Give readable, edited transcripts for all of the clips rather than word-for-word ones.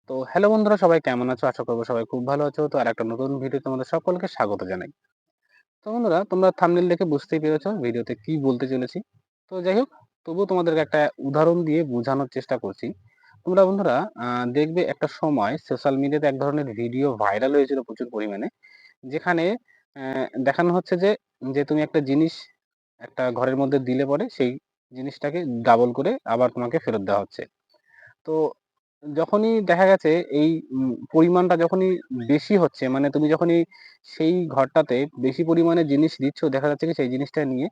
তো হ্যালো বন্ধুরা, সবাই কেমন আছো? আশা করবো সবাই খুব ভালো আছো। তো আরেকটা নতুন ভিডিও তোমাদের সকলকে স্বাগত জানাই। তো বন্ধুরা, তোমরা থাম্বনেল দেখে বুঝতেই পেরেছো ভিডিওতে কি বলতে চলেছি। তো যাই হোক, তবুও তোমাদেরকে একটা উদাহরণ দিয়ে বোঝানোর চেষ্টা করছি। তোমরা বন্ধুরা দেখবে একটা সময় সোশ্যাল মিডিয়াতে এক ধরনের ভিডিও ভাইরাল হয়েছিল প্রচুর পরিমাণে। যেখানে দেখানো হচ্ছে যে, তুমি একটা জিনিস একটা ঘরের মধ্যে দিলে পরে সেই জিনিসটাকে ডাবল করে আবার তোমাকে ফেরত দেওয়া হচ্ছে। তো যখনই দেখা গেছে এই পরিমাণটা যখনই বেশি হচ্ছে, মানে তুমি যখনই সেই ঘরটাতে বেশি পরিমাণে জিনিস দিচ্ছ, দেখা যাচ্ছে কি সেই জিনিসটা নিয়ে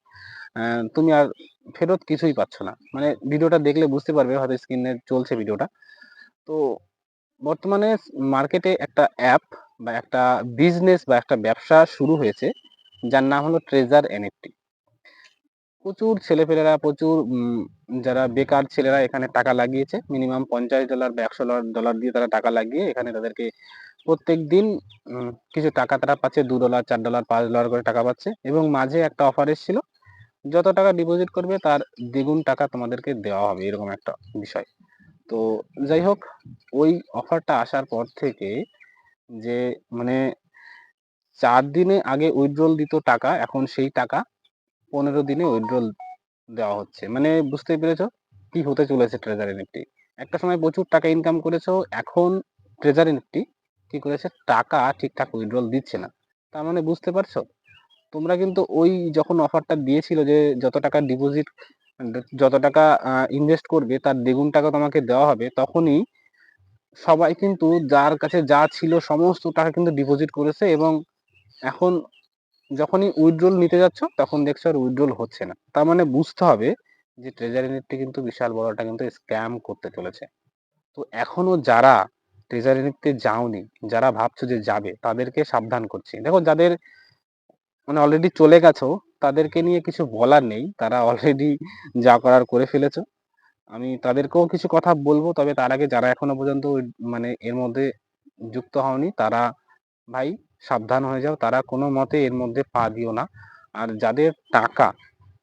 তুমি আর ফেরত কিছুই পাচ্ছ না। মানে ভিডিওটা দেখলে বুঝতে পারবে, হয়তো স্ক্রিনে চলছে ভিডিওটা। তো বর্তমানে মার্কেটে একটা অ্যাপ বা একটা বিজনেস বা একটা ব্যবসা শুরু হয়েছে, যার নাম হলো ট্রেজার এনএফটি। প্রচুর ছেলেপেলেরা প্রচুর যারা বেকার ছেলেরা এখানে টাকা লাগিয়েছে। মিনিমাম $50 বা $100 দিয়ে তারা টাকা লাগিয়ে এখানে তাদেরকে প্রত্যেকদিন কিছু টাকা তারা পাচ্ছে। $2, $4, $5 করে টাকা পাচ্ছে, এবং মাঝে একটা অফার এসেছিল, যত টাকা ডিপোজিট করবে তার দ্বিগুণ টাকা তোমাদেরকে দেওয়া হবে, এরকম একটা বিষয়। তো যাই হোক, ওই অফারটা আসার পর থেকে যে মানে 4 দিনে আগে উইথড্রল দিত টাকা, এখন সেই টাকা 15 দিনে উইথড্রল দেওয়া হচ্ছে। মানে বুঝতেই পেরেছো কি হতে চলেছে ট্রেজার এনএফটি। একটা সময় প্রচুর টাকা ইনকাম করেছো, এখন ট্রেজার এনএফটি কি করেছে, টাকা ঠিকঠাক উইথড্রল দিচ্ছে না। তার মানে বুঝতে পারছো, তোমরা কিন্তু ওই যখন অফারটা দিয়েছিল যে যত টাকা ডিপোজিট, যত টাকা ইনভেস্ট করবে তার দ্বিগুণ টাকা তোমাকে দেওয়া হবে, তখনই সবাই কিন্তু যার কাছে যা ছিল সমস্ত টাকা কিন্তু ডিপোজিট করেছে, এবং এখন যখনই উইথড্রল নিতে যাচ্ছ তখন দেখছো আর উইথড্রল হচ্ছে না। তার মানে বুঝতে হবে যে ট্রেজারি নিফটি কিন্তু বিশাল বড় একটা কিন্তু স্ক্যাম করতে চলেছে। তো এখনো যারা ট্রেজারি নিফটি যাওনি, যারা ভাবছো যে যাবে, তাদেরকে সাবধান করছি। দেখো, যাদের মানে অলরেডি চলে গেছো, তাদেরকে নিয়ে কিছু বলার নেই, তারা অলরেডি যা করার করে ফেলেছো। আমি তাদেরকেও কিছু কথা বলবো, তবে তার আগে যারা এখনো পর্যন্ত মানে এর মধ্যে যুক্ত হওনি, তারা ভাই সাবধান হয়ে যাও, তারা কোনো মতে এর মধ্যে পা দিও না। আর যাদের টাকা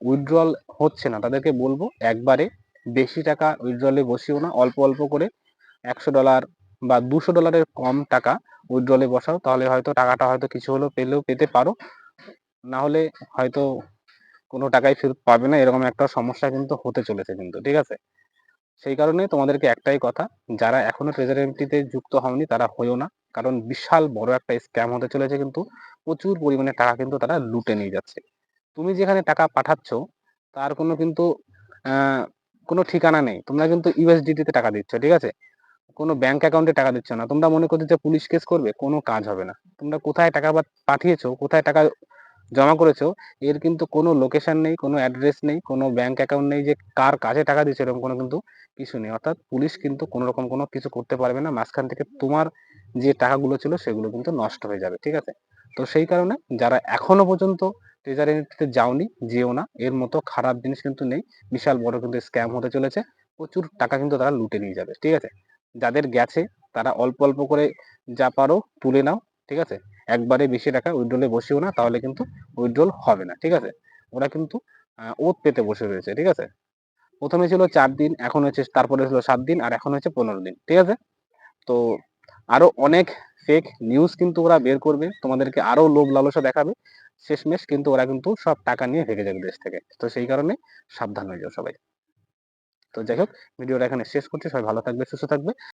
উইথড্রল হচ্ছে না, তাদেরকে বলবো একবারে বেশি টাকা উইথড্রলে বসিও না, অল্প অল্প করে $100 বা $200 কম টাকা উইথড্রলে বসাও, তাহলে হয়তো টাকাটা হয়তো কিছু হলেও পেতে পারো। না হলে হয়তো কোনো টাকাই ফেরত পাবে না, এরকম একটা সমস্যা কিন্তু হতে চলেছে কিন্তু, ঠিক আছে? সেই কারণে তোমাদেরকে একটাই কথা, যারা এখনো ট্রেজারি এমটিতে যুক্ত হওনি তারা হইও না। কারণ বিশাল বড় একটা স্ক্যাম হতে চলেছে কিন্তু, প্রচুর পরিমাণে টাকা কিন্তু তারা লুটে নিয়ে যাচ্ছে। তুমি যেখানে টাকা পাঠাচ্ছ তার কোনো কিন্তু আহ, কোনো ঠিকানা নেই। তোমরা কিন্তু ইউএসডিটি তে টাকা দিচ্ছ, ঠিক আছে? কোনো ব্যাংক অ্যাকাউন্টে টাকা দিচ্ছ না। তোমরা মনে করছো যে পুলিশ কেস করবে, কোনো কাজ হবে না। তোমরা কোথায় টাকা পাঠিয়েছো, কোথায় টাকা জমা করেছো, এর কিন্তু কোনো লোকেশন নেই, কোনো অ্যাড্রেস নেই, কোনো ব্যাংক অ্যাকাউন্ট নেই যে কার কাছে টাকা দিচ্ছে, এরকম কোনো কিন্তু কিছু নেই। অর্থাৎ পুলিশ কিন্তু কোনো রকম কোনো কিছু করতে পারবে না। মাঝখান থেকে তোমার যে টাকাগুলো ছিল সেগুলো কিন্তু নষ্ট হয়ে যাবে, ঠিক আছে? তো সেই কারণে যারা এখনো পর্যন্ত ট্রেজারিতে যাওনি, যেও না। এর মতো খারাপ জিনিস কিন্তু নেই। বিশাল বড় কিন্তু স্ক্যাম হতে চলেছে। প্রচুর টাকা কিন্তু তারা লুটে নিয়ে যাবে, ঠিক আছে? যাদের গেছে তারা অল্প অল্প করে যা পারো তুলে নাও, ঠিক আছে? একবারে বেশি টাকা উইথড্রলে বসিও না, তাহলে কিন্তু উইথড্রল হবে না, ঠিক আছে? ওরা কিন্তু ওত পেতে বসে রয়েছে, ঠিক আছে? প্রথমে ছিল 4 দিন, এখন হচ্ছে, তারপরে ছিল 7 দিন, আর এখন হচ্ছে 15 দিন, ঠিক আছে? তো আরো অনেক ফেক নিউজ কিন্তু ওরা বের করবে, তোমাদেরকে আরো লোভ লালসা দেখাবে। শেষমেশ কিন্তু ওরা কিন্তু সব টাকা নিয়ে ভেগে যাবে দেশ থেকে। তো সেই কারণে সাবধান হয়ে যাও সবাই। তো যাই হোক, ভিডিওটা এখানে শেষ করছি। সবাই ভালো থাকবে, সুস্থ থাকবে।